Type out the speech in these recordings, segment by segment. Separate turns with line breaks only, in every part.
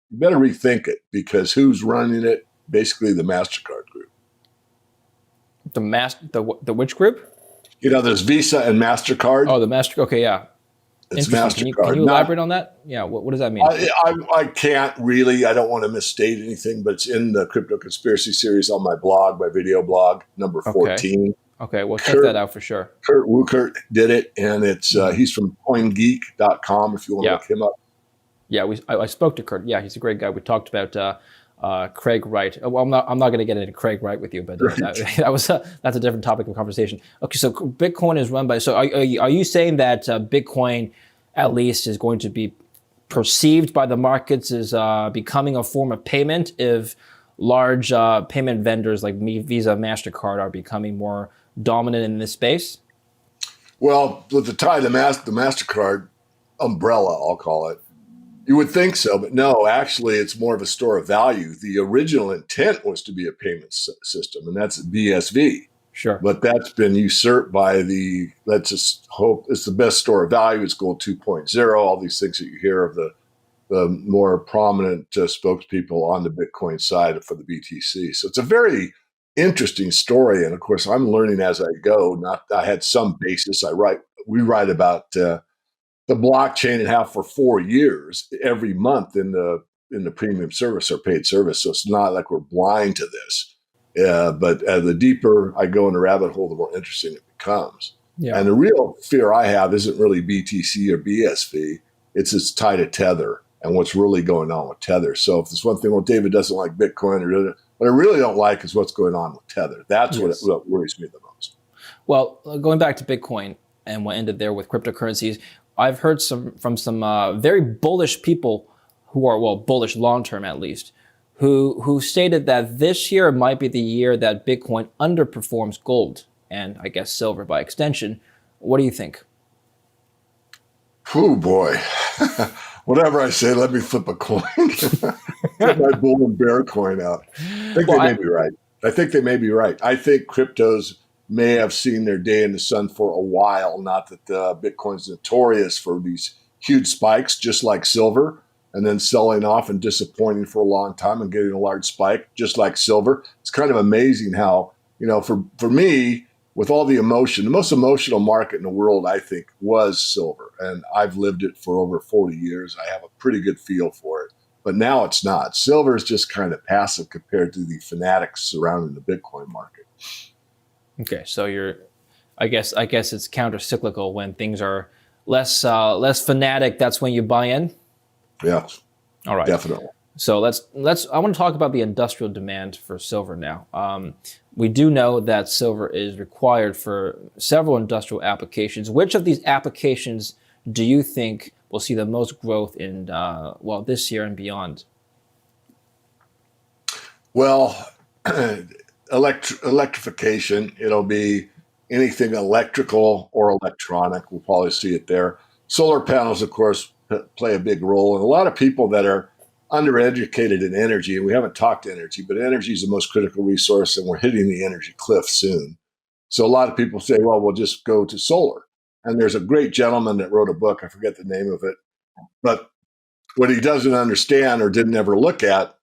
you better rethink it, because who's running it? Basically the MasterCard group.
The which group?
There's Visa and MasterCard.
Oh, the Master. Okay, yeah.
It's
Interesting.
MasterCard.
Can you elaborate on that? Yeah. What does that mean?
I can't really. I don't want to misstate anything, but it's in the Crypto Conspiracy series on my blog, my video blog, number 14.
Okay. Well, check that out for sure.
Kurt Wuckert did it, and it's he's from CoinGeek.com if you want to look him up. Yeah,
I spoke to Kurt. Yeah, he's a great guy. We talked about Craig Wright. Well, I'm not going to get into Craig Wright with you, but that's a different topic of conversation. Okay, so Bitcoin is run by. So are you saying that Bitcoin, at least, is going to be perceived by the markets as becoming a form of payment if large payment vendors like Visa, MasterCard are becoming more dominant in this space?
Well, with the MasterCard umbrella, I'll call it, you would think so, but no, actually, it's more of a store of value. The original intent was to be a payment system, and that's BSV.
Sure.
But that's been usurped by let's just hope it's the best store of value. It's Gold 2.0, all these things that you hear of the more prominent spokespeople on the Bitcoin side for the BTC. So it's a very interesting story. And of course, I'm learning as I go. I had some basis. We write about the blockchain and have for 4 years every month in the premium service or paid service. So it's not like we're blind to this. But the deeper I go in the rabbit hole, the more interesting it becomes. Yeah. And the real fear I have isn't really BTC or BSV. It's tied to Tether and what's really going on with Tether. So if there's one thing, well, David doesn't like Bitcoin, what I really don't like is what's going on with Tether. That's what worries me the most.
Well, going back to Bitcoin and what ended there with cryptocurrencies, I've heard from some very bullish people who are, bullish long-term at least, who stated that this year might be the year that Bitcoin underperforms gold and I guess silver by extension. What do you think?
Oh boy. Whatever I say, let me flip a coin. Get my bull and bear coin out. I think they may be right. I think cryptos may have seen their day in the sun for a while. Not that Bitcoin's notorious for these huge spikes, just like silver, and then selling off and disappointing for a long time and getting a large spike, just like silver. It's kind of amazing how, for me, with all the emotion, the most emotional market in the world, I think, was silver. And I've lived it for over 40 years. I have a pretty good feel for it. But now it's not. Silver is just kind of passive compared to the fanatics surrounding the Bitcoin market.
Okay, so I guess it's counter-cyclical. When things are less fanatic, that's when you buy in?
Yeah.
All right.
Definitely.
So I want to talk about the industrial demand for silver now. We do know that silver is required for several industrial applications. Which of these applications do you think will see the most growth in this year and beyond?
Well, electrification, it'll be anything electrical or electronic. We'll probably see it there. Solar panels, of course, play a big role. And a lot of people that are undereducated in energy, and we haven't talked energy, but energy is the most critical resource, and we're hitting the energy cliff soon. So a lot of people say, well, we'll just go to solar. And there's a great gentleman that wrote a book, I forget the name of it, but what he doesn't understand or didn't ever look at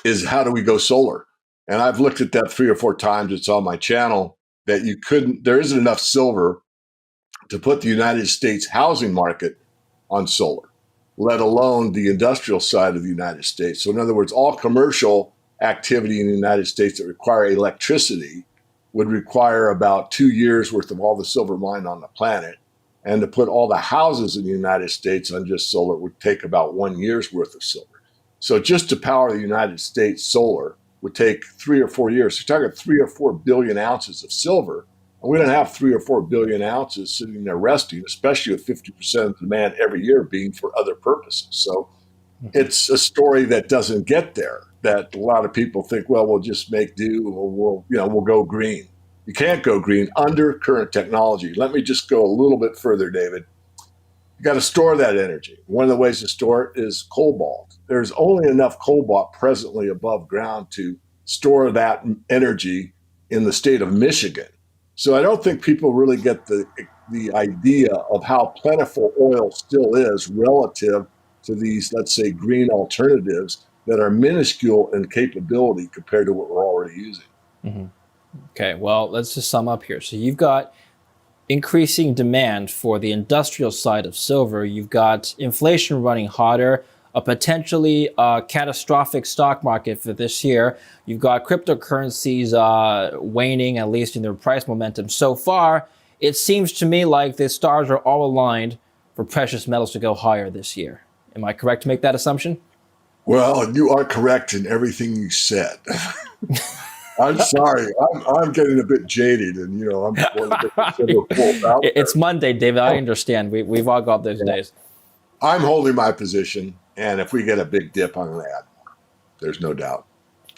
is how do we go solar? And I've looked at that 3 or 4 times. It's on my channel that there isn't enough silver to put the United States housing market on solar, let alone the industrial side of the United States. So in other words, all commercial activity in the United States that require electricity would require about 2 years worth of all the silver mined on the planet. And to put all the houses in the United States on just solar would take about 1 year's worth of silver. So just to power the United States solar would take 3 or 4 years. You're talking 3 or 4 billion ounces of silver. And we don't have 3 or 4 billion ounces sitting there resting, especially with 50% of the demand every year being for other purposes. So it's a story that doesn't get there, that a lot of people think, well, we'll just make do, or we'll go green. You can't go green under current technology. Let me just go a little bit further, David. You got to store that energy. One of the ways to store it is cobalt. There's only enough cobalt presently above ground to store that energy in the state of Michigan. So I don't think people really get the idea of how plentiful oil still is relative to these, let's say, green alternatives that are minuscule in capability compared to what we're already using.
Mm-hmm. Okay, well, let's just sum up here. So you've got increasing demand for the industrial side of silver. You've got inflation running hotter, a potentially catastrophic stock market for this year. You've got cryptocurrencies waning, at least in their price momentum. So far, it seems to me like the stars are all aligned for precious metals to go higher this year. Am I correct to make that assumption?
Well, you are correct in everything you said. I'm sorry. I'm getting a bit jaded, and I'm one of the silver bulls out
It's Monday, David. I understand. We've all got those days.
I'm holding my position, and if we get a big dip, I'm going to add more. There's no doubt.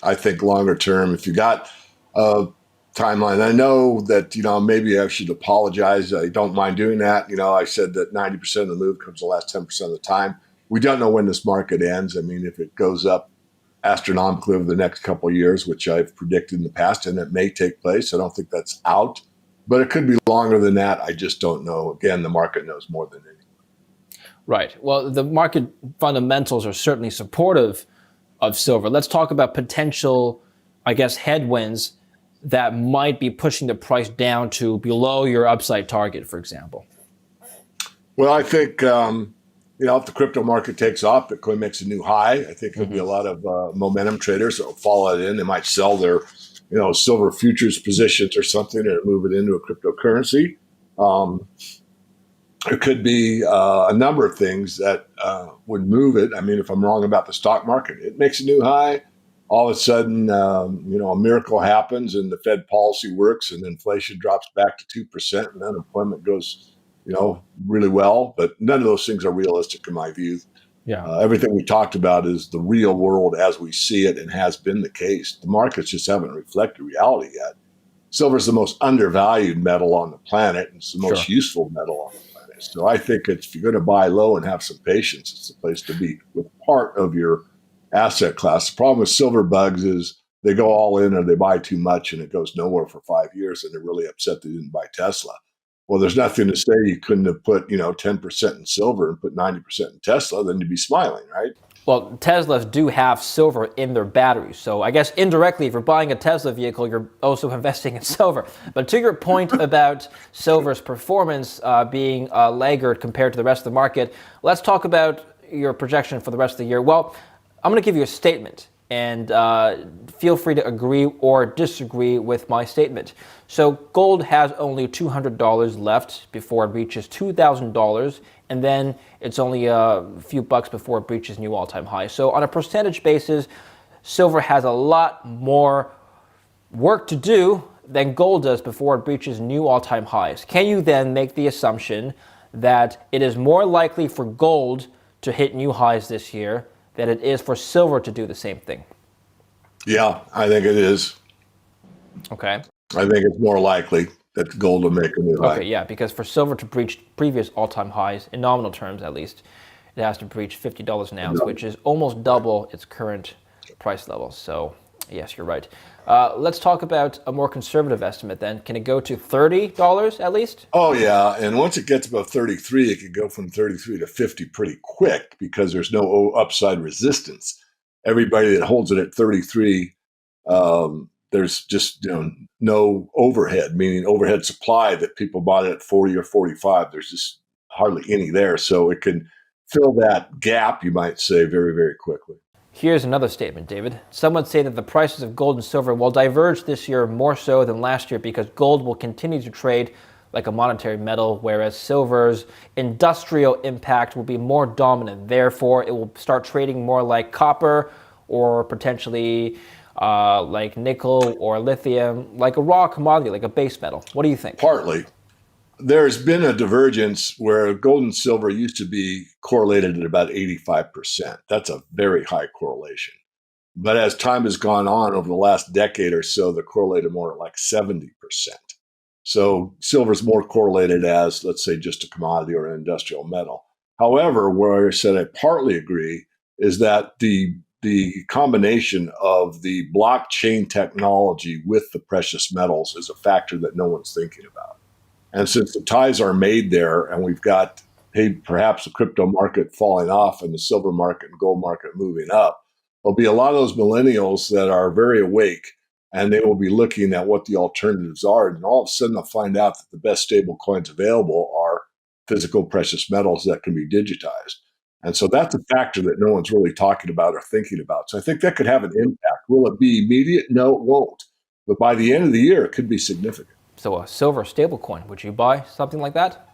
I think longer term, if you got a timeline, I know that, maybe I should apologize. I don't mind doing that. I said that 90% of the move comes the last 10% of the time. We don't know when this market ends. I mean, if it goes up astronomically over the next couple of years, which I've predicted in the past, and it may take place, I don't think that's out. But it could be longer than that. I just don't know. Again, the market knows more than anyone.
Right. Well, the market fundamentals are certainly supportive of silver. Let's talk about potential, I guess, headwinds that might be pushing the price down to below your upside target, for example.
Well, I think, if the crypto market takes off, Bitcoin makes a new high. I think there'll be a lot of momentum traders that will follow it in. They might sell their, silver futures positions or something and move it into a cryptocurrency. It could be a number of things that would move it. I mean, if I'm wrong about the stock market, it makes a new high. All of a sudden, a miracle happens and the Fed policy works and inflation drops back to 2% and unemployment goes, really well. But none of those things are realistic in my view.
Yeah.
Everything we talked about is the real world as we see it and has been the case. The markets just haven't reflected reality yet. Silver is the most undervalued metal on the planet. And it's the most useful metal on the planet. So I think if you're going to buy low and have some patience, it's the place to be with part of your asset class. The problem with silver bugs is they go all in or they buy too much and it goes nowhere for 5 years and they're really upset they didn't buy Tesla. Well, there's nothing to say you couldn't have put, 10% in silver and put 90% in Tesla, then you'd be smiling, right?
Well, Teslas do have silver in their batteries. So I guess indirectly, if you're buying a Tesla vehicle, you're also investing in silver. But to your point about silver's performance being a laggard compared to the rest of the market, let's talk about your projection for the rest of the year. Well, I'm going to give you a statement, and feel free to agree or disagree with my statement. So gold has only $200 left before it reaches $2,000, and then it's only a few bucks before it reaches new all-time high. So on a percentage basis, silver has a lot more work to do than gold does before it reaches new all-time highs. Can you then make the assumption that it is more likely for gold to hit new highs this year than it is for silver to do the same thing?
Yeah, I think it is.
Okay.
I think it's more likely that gold will make a new high.
Okay, yeah, because for silver to breach previous all-time highs, in nominal terms at least, it has to breach $50 an ounce, which is almost double its current price level. So, yes, you're right. Let's talk about a more conservative estimate then. Can it go to $30 at least?
Oh, yeah. And once it gets above 33, it could go from 33 to 50 pretty quick because there's no upside resistance. Everybody that holds it at 33, there's just no overhead, meaning overhead supply that people bought it at 40 or 45. There's just hardly any there. So it can fill that gap, you might say, very, very quickly.
Here's another statement, David. Some would say that the prices of gold and silver will diverge this year more so than last year because gold will continue to trade like a monetary metal, whereas silver's industrial impact will be more dominant. Therefore, it will start trading more like copper or potentially like nickel or lithium, like a raw commodity, like a base metal. What do you think?
Partly. There's been a divergence where gold and silver used to be correlated at about 85%. That's a very high correlation. But as time has gone on over the last decade or so, they're correlated more at like 70%. So silver is more correlated as, let's say, just a commodity or an industrial metal. However, where I said I partly agree is that the combination of the blockchain technology with the precious metals is a factor that no one's thinking about. And since the ties are made there and we've got hey, perhaps the crypto market falling off and the silver market and gold market moving up, there'll be a lot of those millennials that are very awake, and they will be looking at what the alternatives are. And all of a sudden, they'll find out that the best stable coins available are physical precious metals that can be digitized. And so that's a factor that no one's really talking about or thinking about. So I think that could have an impact. Will it be immediate? No, it won't. But by the end of the year, it could be significant.
So a silver stablecoin, would you buy something like that?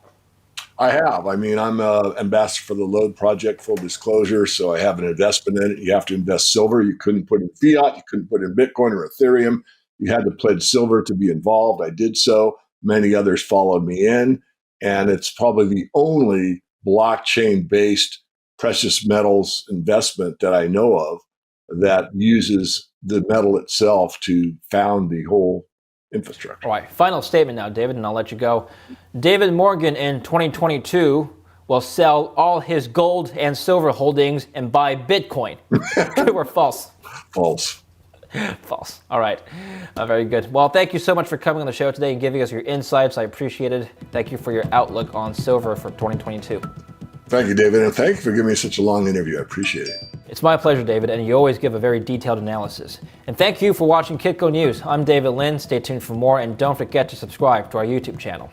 I have. I mean, I'm an ambassador for the Load Project, full disclosure. So I have an investment in it. You have to invest silver. You couldn't put in fiat. You couldn't put in Bitcoin or Ethereum. You had to pledge silver to be involved. I did so. Many others followed me in. And it's probably the only blockchain-based precious metals investment that I know of that uses the metal itself to found the whole infrastructure.
All right, final statement now, David, and I'll let you go. David Morgan in 2022 will sell all his gold and silver holdings and buy Bitcoin. True or false?
False.
False. All right. Very good. Well, thank you so much for coming on the show today and giving us your insights. I appreciate it. Thank you for your outlook on silver for 2022.
Thank you, David, and thank you for giving me such a long interview. I appreciate it.
It's my pleasure, David, and you always give a very detailed analysis. And thank you for watching Kitco News. I'm David Lin. Stay tuned for more, and don't forget to subscribe to our YouTube channel.